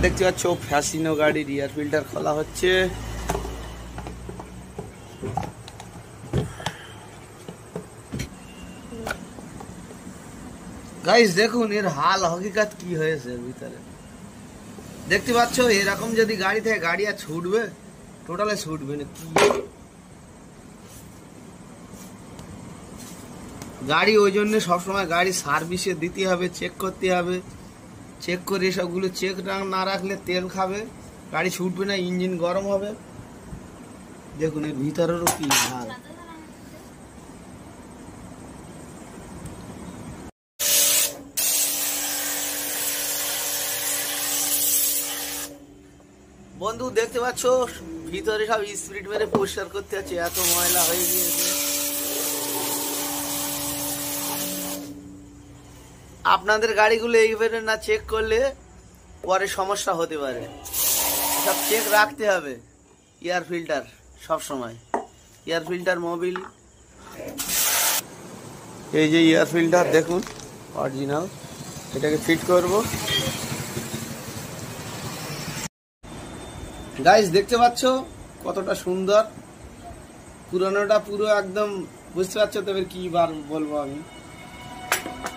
দেখতে পাচ্ছ ফ্যাসিনো গাড়ির এয়ার ফিল্টার খোলা হচ্ছে। গাইস দেখুন এর হাল হকিকত কি হয়েছে ভিতরে। দেখতে পাচ্ছ এরকম যদি গাড়ি থেকে গাড়ি আর ছুটবে, টোটালে ছুটবে না। কি গাড়ি ওই জন্য সবসময় গাড়ি সার্ভিসে দিতে হবে, চেক করতে হবে। চেক করে সবগুলো চেক না রাখলে তেল খাবে, গাড়ি ছুটবে না, ইঞ্জিন গরম হবে। দেখুন এর ভিতরেরও কি হাল। বন্ধু দেখতে পাচ্ছ ভিতরে সব স্পিড মেরে পরিষ্কার করতে হচ্ছে, এত ময়লা হয়ে গিয়েছে। আপনাদের গাড়িগুলো এইভাবে না চেক করলে পরে সমস্যা হতে পারে। সব চেক রাখতে হবে। এয়ার ফিল্টার সব সময়, এয়ার ফিল্টার মোবিল, এই যে এয়ার ফিল্টার দেখুন অরিজিনাল, এটাকে ফিট করব। গাইস দেখতে পাচ্ছ কতটা সুন্দর, পুরনোটা পুরো একদম বুঝতে পারছো। তবে কি বার বলবো আমি,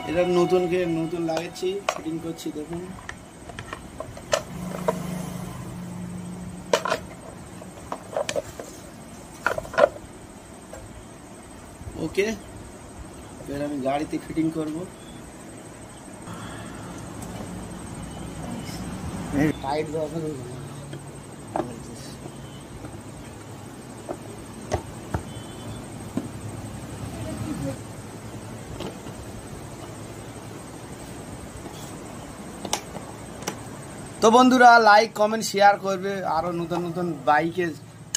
এটা নতুন লাগাচ্ছি, ফিটিং করছি। দেখুন ওকে, এবার আমি গাড়িতে ফিটিং করব। টাইট দরকার। তো বন্ধুরা লাইক কমেন্ট শেয়ার করবে, আরো নতুন নতুন বাইকের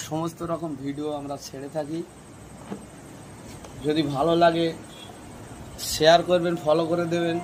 সমস্ত রকম ভিডিও আমরা ছেড়ে থাকি। যদি ভালো লাগে শেয়ার করবেন, ফলো করে দেবেন।